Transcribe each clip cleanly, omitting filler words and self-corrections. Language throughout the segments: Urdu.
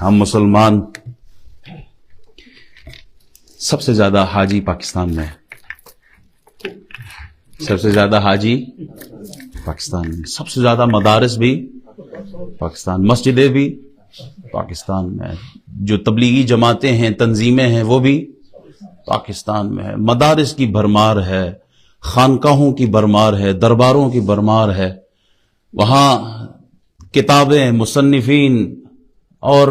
ہم مسلمان سب سے زیادہ حاجی پاکستان میں ہے، سب سے زیادہ حاجی پاکستان میں، سب سے زیادہ مدارس بھی پاکستان، مسجدیں بھی پاکستان میں، جو تبلیغی جماعتیں ہیں، تنظیمیں ہیں، وہ بھی پاکستان میں ہے، مدارس کی بھرمار ہے، خانقاہوں کی بھرمار ہے، درباروں کی بھرمار ہے، وہاں کتابیں، مصنفین اور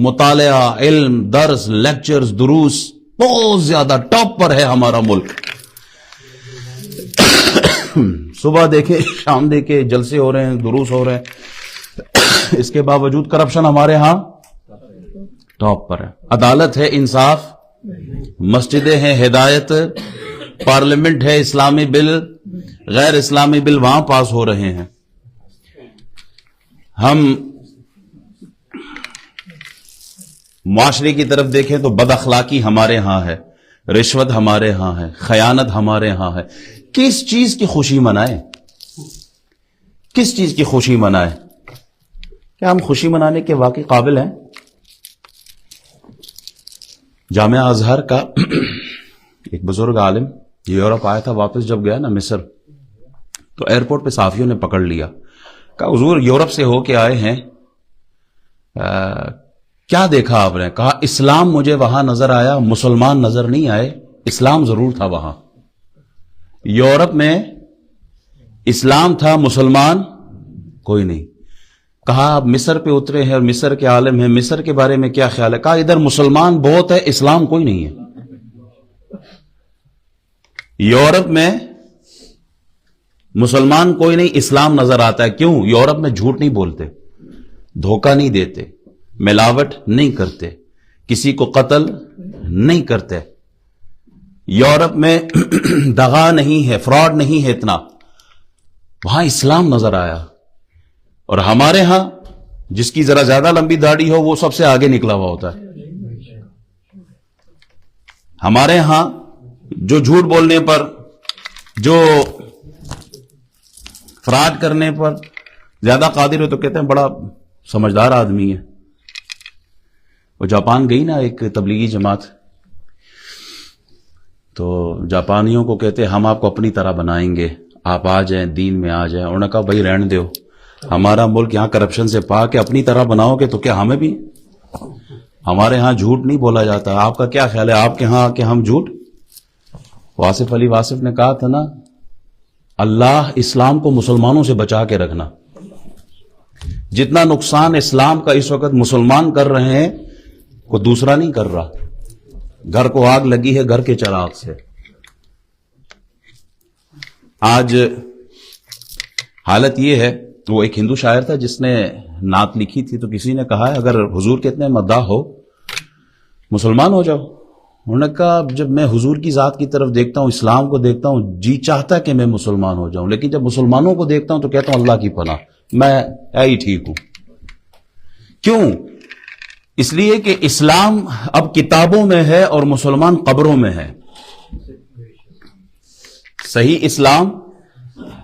مطالعہ، علم، درس، لیکچرز، دروس بہت زیادہ ٹاپ پر ہے ہمارا ملک۔ صبح دیکھیں، شام دیکھیں، جلسے ہو رہے ہیں، دروس ہو رہے ہیں، اس کے باوجود کرپشن ہمارے ہاں ٹاپ پر ہے۔ عدالت ہے، انصاف، مسجدیں ہیں، ہدایت، پارلیمنٹ ہے، اسلامی بل، غیر اسلامی بل وہاں پاس ہو رہے ہیں۔ ہم معاشرے کی طرف دیکھیں تو بد اخلاقی ہمارے ہاں ہے، رشوت ہمارے ہاں ہے، خیانت ہمارے ہاں ہے۔ کس چیز کی خوشی منائیں؟ کس چیز کی خوشی منائیں؟ کیا ہم خوشی منانے کے واقعی قابل ہیں؟ جامعہ ازہر کا ایک بزرگ عالم یورپ آیا تھا، واپس جب گیا نا مصر، تو ایئرپورٹ پہ صحافیوں نے پکڑ لیا، کہا حضور یورپ سے ہو کے آئے ہیں، کیا دیکھا آپ نے؟ کہا اسلام مجھے وہاں نظر آیا، مسلمان نظر نہیں آئے، اسلام ضرور تھا وہاں۔ یورپ میں اسلام تھا، مسلمان کوئی نہیں۔ کہا آپ مصر پہ اترے ہیں اور مصر کے عالم ہیں، مصر کے بارے میں کیا خیال ہے؟ کہا ادھر مسلمان بہت ہے، اسلام کوئی نہیں ہے۔ یورپ میں مسلمان کوئی نہیں، اسلام نظر آتا ہے۔ کیوں؟ یورپ میں جھوٹ نہیں بولتے، دھوکہ نہیں دیتے، ملاوٹ نہیں کرتے، کسی کو قتل نہیں کرتے، یورپ میں دغا نہیں ہے، فراڈ نہیں ہے اتنا، وہاں اسلام نظر آیا۔ اور ہمارے ہاں جس کی ذرا زیادہ لمبی داڑھی ہو وہ سب سے آگے نکلا ہوا ہوتا ہے۔ ہمارے ہاں جو جھوٹ بولنے پر، جو فراڈ کرنے پر زیادہ قادر ہو تو کہتے ہیں بڑا سمجھدار آدمی ہے۔ وہ جاپان گئی نا ایک تبلیغی جماعت، تو جاپانیوں کو کہتے ہم آپ کو اپنی طرح بنائیں گے، آپ آ جائیں، دین میں آ جائیں۔ انہوں نے کہا بھائی رہنے دو، ہمارا ملک یہاں کرپشن سے پاک ہے، اپنی طرح بناؤ گے تو کیا ہمیں بھی؟ ہمارے ہاں جھوٹ نہیں بولا جاتا۔ آپ کا کیا خیال ہے، آپ کے ہاں کہ ہم جھوٹ؟ واصف علی واصف نے کہا تھا نا، اللہ اسلام کو مسلمانوں سے بچا کے رکھنا۔ جتنا نقصان اسلام کا اس وقت مسلمان کر رہے ہیں کوئی دوسرا نہیں کر رہا۔ گھر کو آگ لگی ہے گھر کے چراغ سے۔ آج حالت یہ ہے، وہ ایک ہندو شاعر تھا جس نے نعت لکھی تھی، تو کسی نے کہا ہے اگر حضور کے اتنے مداح ہو مسلمان ہو جاؤ۔ انہوں نے کہا جب میں حضور کی ذات کی طرف دیکھتا ہوں، اسلام کو دیکھتا ہوں، جی چاہتا ہے کہ میں مسلمان ہو جاؤں، لیکن جب مسلمانوں کو دیکھتا ہوں تو کہتا ہوں اللہ کی پناہ، میں ہی ٹھیک ہوں۔ کیوں؟ اس لیے کہ اسلام اب کتابوں میں ہے اور مسلمان قبروں میں ہے۔ صحیح اسلام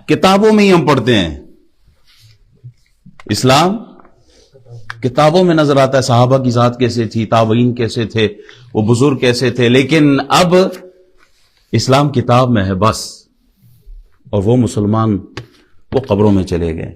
کتابوں میں ہی ہم پڑھتے ہیں، اسلام کتابوں میں نظر آتا ہے، صحابہ کی ذات کیسے تھی، تابعین کیسے تھے، وہ بزرگ کیسے تھے، لیکن اب اسلام کتاب میں ہے بس، اور وہ مسلمان وہ قبروں میں چلے گئے۔